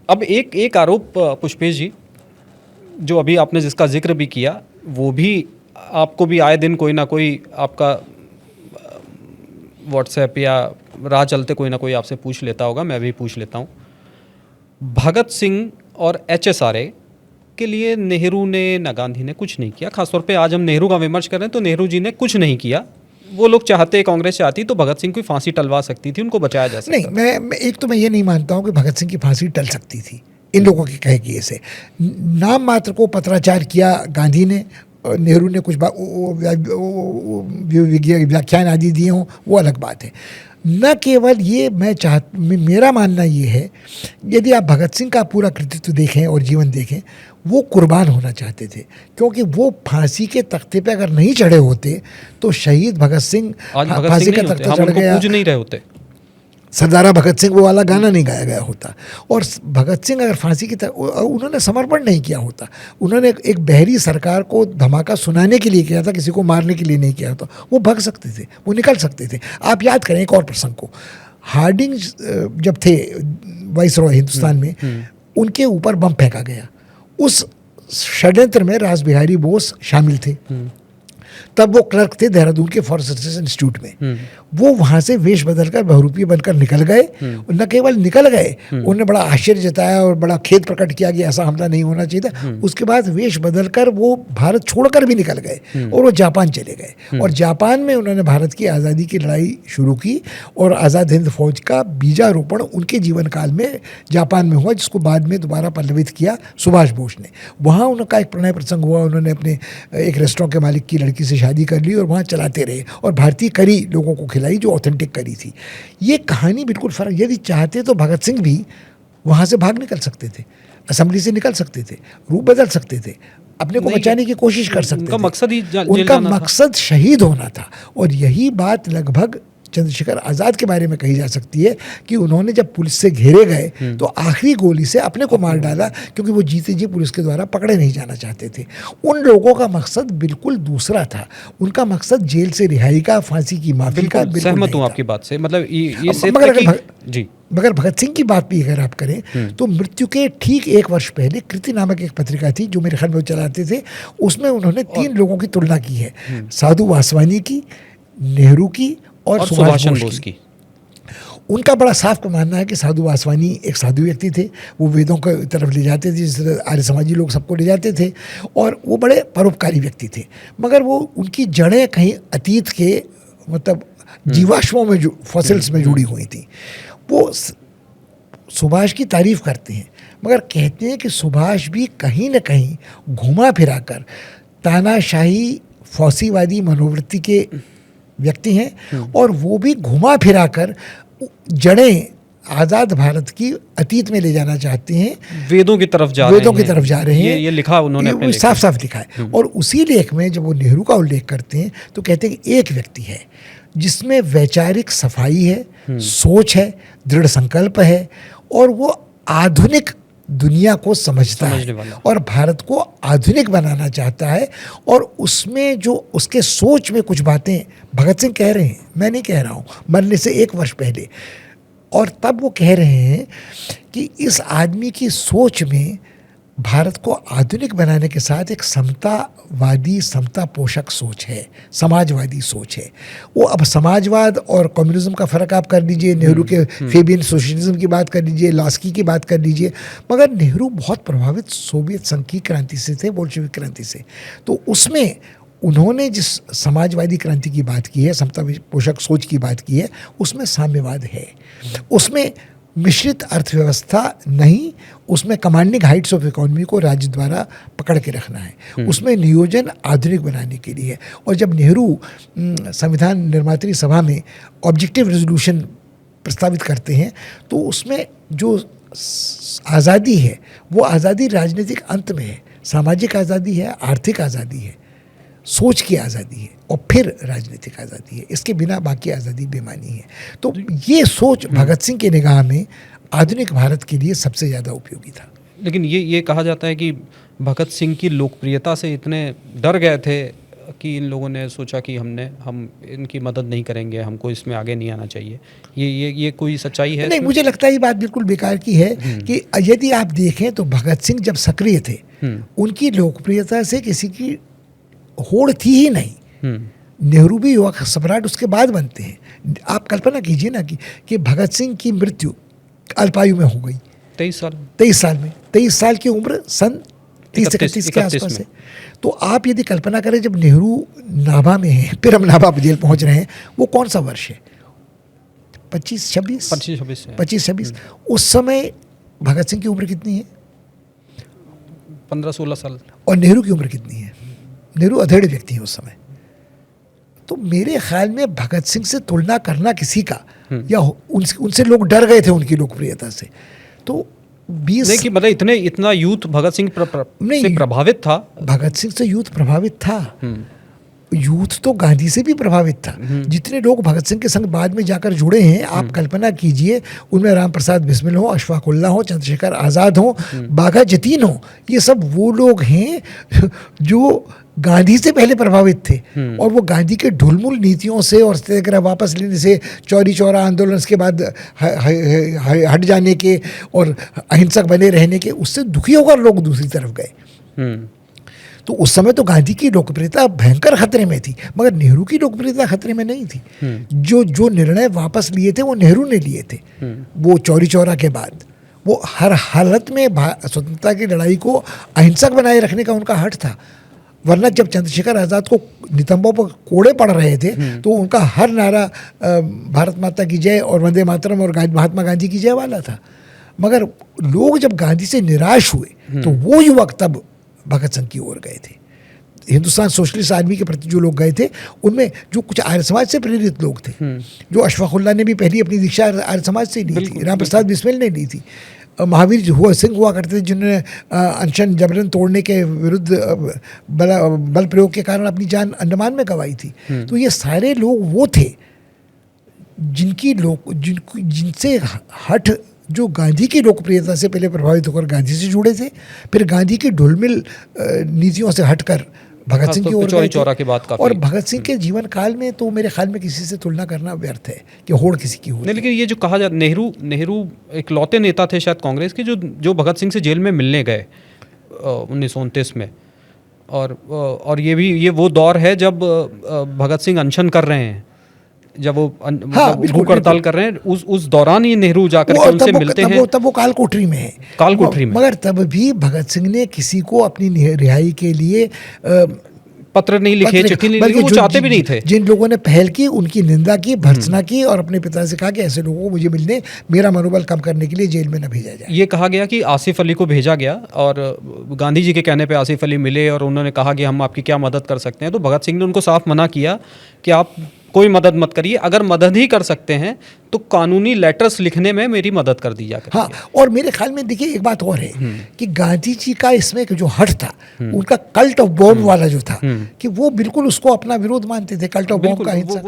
अब एक आरोप पुष्पेश जी, जो अभी आपने जिसका जिक्र भी किया, वो भी आपको भी आए दिन कोई ना कोई आपका व्हाट्सएप या राह चलते कोई ना कोई आपसे पूछ लेता होगा, मैं भी पूछ लेता हूँ। भगत सिंह और HSRA के लिए नेहरू ने ना गांधी ने कुछ नहीं किया। खासतौर पे आज हम नेहरू का विमर्श कर रहे हैं तो नेहरू जी ने कुछ नहीं किया। वो लोग चाहते, कांग्रेस चाहती तो भगत सिंह की फांसी टलवा सकती थी, उनको बचाया जा सकता। नहीं, मैं ये नहीं मानता हूँ कि भगत सिंह की फांसी टल सकती थी इन लोगों के कहे किए से। नाम मात्र को पत्राचार किया गांधी ने, नेहरू ने कुछ व्याख्यान आदि दिए हों, वो अलग बात है। न केवल ये मेरा मानना ये है, यदि आप भगत सिंह का पूरा कृतित्व देखें और जीवन देखें, वो कुर्बान होना चाहते थे, क्योंकि वो फांसी के तख्ते पे अगर नहीं चढ़े होते तो शहीद भगत सिंह फांसी का तख्ता चढ़ गया, पूज नहीं रहे होते, सरदारा भगत सिंह वो वाला गाना नहीं गाया गया होता, और भगत सिंह अगर फांसी की उन्होंने समर्पण नहीं किया होता, उन्होंने एक बहरी सरकार को धमाका सुनाने के लिए किया था, किसी को मारने के लिए नहीं किया होता, वो भग सकते थे, वो निकल सकते थे। आप याद करें एक और प्रसंग को, हार्डिंग जब थे वाइसरॉय हिंदुस्तान में, उनके ऊपर बम फेंका गया। उस षड्यंत्र में रास बिहारी बोस शामिल थे। तब वो क्लर्क थे देहरादून के फॉरेस्ट रिसर्च इंस्टीट्यूट में। वो वहाँ से वेश बदलकर बहुरूपी बनकर निकल गए। न केवल निकल गए, उन्होंने बड़ा आश्चर्य जताया और बड़ा खेद प्रकट किया कि ऐसा हमला नहीं होना चाहिए था। उसके बाद वेश बदलकर वो भारत छोड़कर भी निकल गए और वो जापान चले गए, और जापान में उन्होंने भारत की आज़ादी की लड़ाई शुरू की, और आज़ाद हिंद फौज का बीजारोपण उनके जीवन काल में जापान में हुआ, जिसको बाद में दोबारा पल्लवित किया सुभाष बोस ने। वहाँ उनका एक प्रणय प्रसंग हुआ, उन्होंने अपने एक रेस्टोरेंट के मालिक की लड़की से शादी कर ली और वहाँ चलाते रहे, और भारतीय करी लोगों को खिलाई जो ऑथेंटिक करी थी। ये कहानी बिल्कुल फर्क। यदि चाहते तो भगत सिंह भी वहाँ से भाग निकल सकते थे, असेंबली से निकल सकते थे, रूप बदल सकते थे, अपने को बचाने की कोशिश कर सकते थे। उनका मकसद शहीद होना था, और यही बात लगभग चंद्रशेखर आज़ाद के बारे में कही जा सकती है कि उन्होंने जब पुलिस से घेरे गए तो आखिरी गोली से अपने को मार डाला, क्योंकि वो जीते जी पुलिस के द्वारा पकड़े नहीं जाना चाहते थे। उन लोगों का मकसद बिल्कुल दूसरा था। उनका मकसद जेल से रिहाई का, फांसी की माफी का। सहमत हूं आपकी बात से। मतलब ये मगर भगत सिंह की बात भी अगर आप करें तो मृत्यु के ठीक 1 वर्ष पहले कृति नामक एक पत्रिका थी जो मेरे ख्याल में वो चलाते थे, उसमें उन्होंने 3 लोगों की तुलना की है, साधु वासवानी की, नेहरू की और सुभाष बोस की। उनका बड़ा साफ मानना है कि साधु वासवानी एक साधु व्यक्ति थे, वो वेदों की तरफ ले जाते थे, जिस तरह आर्य समाजी लोग सबको ले जाते थे, और वो बड़े परोपकारी व्यक्ति थे। मगर वो उनकी जड़ें कहीं अतीत के मतलब जीवाश्मों में फॉसिल्स में जुड़ी हुई थी। वो सुभाष की तारीफ करते हैं, मगर कहते हैं कि सुभाष भी कहीं न कहीं घुमा फिराकर तानाशाही फौसीवादी मनोवृत्ति के व्यक्ति हैं, और वो भी घुमा फिराकर जड़ें आज़ाद भारत की अतीत में ले जाना चाहते हैं, वेदों की तरफ जा रहे हैं। ये लिखा उन्होंने अपने साफ साफ लिखा है। और उसी लेख में जब वो नेहरू का उल्लेख करते हैं तो कहते हैं कि एक व्यक्ति है जिसमें वैचारिक सफाई है, सोच है, दृढ़ संकल्प है, और वो आधुनिक दुनिया को समझता है और भारत को आधुनिक बनाना चाहता है। और उसमें जो उसके सोच में कुछ बातें भगत सिंह कह रहे हैं, मैं नहीं कह रहा हूँ, मरने से 1 वर्ष पहले, और तब वो कह रहे हैं कि इस आदमी की सोच में भारत को आधुनिक बनाने के साथ एक समतावादी, समता पोषक सोच है, समाजवादी सोच है। वो अब समाजवाद और कम्युनिज्म का फ़र्क आप कर लीजिए, नेहरू के फेबियन सोशलिज्म की बात कर लीजिए, लास्की की बात कर लीजिए, मगर नेहरू बहुत प्रभावित सोवियत संघ की क्रांति से थे, बोल्शेविक क्रांति से। तो उसमें उन्होंने जिस समाजवादी क्रांति की बात की है, समता पोषक सोच की बात की है, उसमें साम्यवाद है, उसमें मिश्रित अर्थव्यवस्था नहीं, उसमें कमांडिंग हाइट्स ऑफ इकोनॉमी को राज्य द्वारा पकड़ के रखना है, उसमें नियोजन आधुनिक बनाने के लिए है। और जब नेहरू संविधान निर्मात्री सभा में ऑब्जेक्टिव रेजोल्यूशन प्रस्तावित करते हैं तो उसमें जो आज़ादी है वो आज़ादी राजनीतिक अंत में है, सामाजिक आज़ादी है, आर्थिक आज़ादी है, सोच की आज़ादी है, और फिर राजनीतिक आज़ादी है। इसके बिना बाकी आज़ादी बेमानी है। तो ये सोच भगत सिंह के निगाह में आधुनिक भारत के लिए सबसे ज़्यादा उपयोगी था। लेकिन ये कहा जाता है कि भगत सिंह की लोकप्रियता से इतने डर गए थे कि इन लोगों ने सोचा कि हम इनकी मदद नहीं करेंगे, हमको इसमें आगे नहीं आना चाहिए? ये कोई सच्चाई है नहीं, इसमें? मुझे लगता है ये बात बिल्कुल बेकार की है कि यदि आप देखें तो भगत सिंह जब सक्रिय थे उनकी लोकप्रियता से किसी की होड़ थी ही नहीं। नेहरू भी युवा सम्राट उसके बाद बनते हैं। आप कल्पना कीजिए ना कि भगत सिंह की मृत्यु अल्पायु में हो गई 23 साल 23 साल में। 23 साल की उम्र सन 30-31 के 31 आसपास है। तो आप यदि कल्पना करें जब नेहरू नाभा में हैं, फिर हम नाभा जेल पहुंच रहे हैं, वो कौन सा वर्ष है? 25-26 25-26। उस समय भगत सिंह की उम्र कितनी है? 15-16 साल। और नेहरू की उम्र कितनी है? नेहरू अधेड़ व्यक्ति है उस समय। तो मेरे ख्याल में भगत सिंह से तुलना करना किसी का, या उनसे लोग डर गए थे उनकी लोकप्रियता से। तो 20 नहीं कि मतलब इतना यूथ भगत सिंह से प्रभावित था। भगत सिंह से यूथ प्रभावित था। यूथ तो गांधी से भी प्रभावित था। जितने लोग भगत सिंह के संग बाद में जाकर जुड़े हैं, आप कल्पना कीजिए, उनमें राम प्रसाद बिस्मिल हो, अशफाक उल्लाह हो, चंद्रशेखर आज़ाद हो, बाघा जतीन हो, ये सब वो लोग हैं जो गांधी से पहले प्रभावित थे। और वो गांधी के ढुलमुल नीतियों से और सत्याग्रह वापस लेने से, चौरी चौरा आंदोलन के बाद हट जाने के और अहिंसक बने रहने के, उससे दुखी होकर लोग दूसरी तरफ गए। तो उस समय तो गांधी की लोकप्रियता भयंकर खतरे में थी, मगर नेहरू की लोकप्रियता खतरे में नहीं थी। जो निर्णय वापस लिए थे वो नेहरू ने लिए थे। वो चौरी चौरा के बाद वो हर हालत में स्वतंत्रता की लड़ाई को अहिंसक बनाए रखने का उनका हट था। वरना जब चंद्रशेखर आज़ाद को नितंबों पर कोड़े पड़ रहे थे तो उनका हर नारा भारत माता की जय और वंदे मातरम और महात्मा गांधी की जय वाला था। मगर लोग जब गांधी से निराश हुए तो वो युवक तब भगत सिंह की ओर गए थे। हिंदुस्तान सोशलिस्ट आर्मी के प्रति जो लोग गए थे, उनमें जो कुछ आर्य समाज से प्रेरित लोग थे, जो अशफाक उल्लाह ने भी पहली अपनी दीक्षा आर्य समाज से ली थी, राम प्रसाद बिस्मिल ने ली थी, महावीर सिंह हुआ करते थे जिन्होंने अनशन जबरन तोड़ने के विरुद्ध बल प्रयोग के कारण अपनी जान अंडमान में गंवाई थी। तो ये सारे लोग वो थे जिनसे हट, जो गांधी की लोकप्रियता से पहले प्रभावित होकर गांधी से जुड़े थे, फिर गांधी की ढुलमिल नीतियों से हटकर भगत सिंह की ओर गए थे। और भगत सिंह के जीवन काल में तो मेरे ख्याल में किसी से तुलना करना व्यर्थ है कि होड़ किसी की हो। नहीं, लेकिन ये जो कहा जाता, नेहरू एक लौते नेता थे शायद कांग्रेस के जो भगत सिंह से जेल में मिलने गए 1929 में। और ये वो दौर है जब भगत सिंह अनशन कर रहे हैं, जब वो भूख हड़ताल कर रहे हैं, उस दौरान ही नेहरू जाकर के उनसे मिलते हैं। तब वो कालकोठरी में है, कालकोठरी में। मगर तब भी भगत सिंह ने किसी को अपनी रिहाई के लिए पत्र नहीं लिखे, चिट्ठी नहीं लिखी, वो चाहते भी नहीं थे। जिन लोगों ने पहल की उनकी निंदा की, भर्त्सना की और अपने पिता से कहा कि ऐसे लोगों को मुझे मिलने, मेरा मनोबल कम करने के लिए जेल में न भेजा जाए। ये कहा गया कि आसिफ अली को भेजा गया और गांधी जी के कहने पे आसिफ अली मिले और उन्होंने कहा कि हम आपकी क्या मदद कर सकते हैं। तो भगत सिंह ने उनको साफ मना किया कि आप कोई मदद मत करिए, अगर मदद ही कर सकते हैं तो कानूनी लेटर्स लिखने में मेरी मदद कर दी जाए। हाँ, और मेरे ख्याल में देखिए एक बात और है कि गांधी जी का इसमें जो हट था, उनका कल्ट ऑफ बॉम्ब वाला जो था, कि वो बिल्कुल उसको अपना विरोध मानते थे, कल्ट ऑफ बॉम्ब का हिंसा।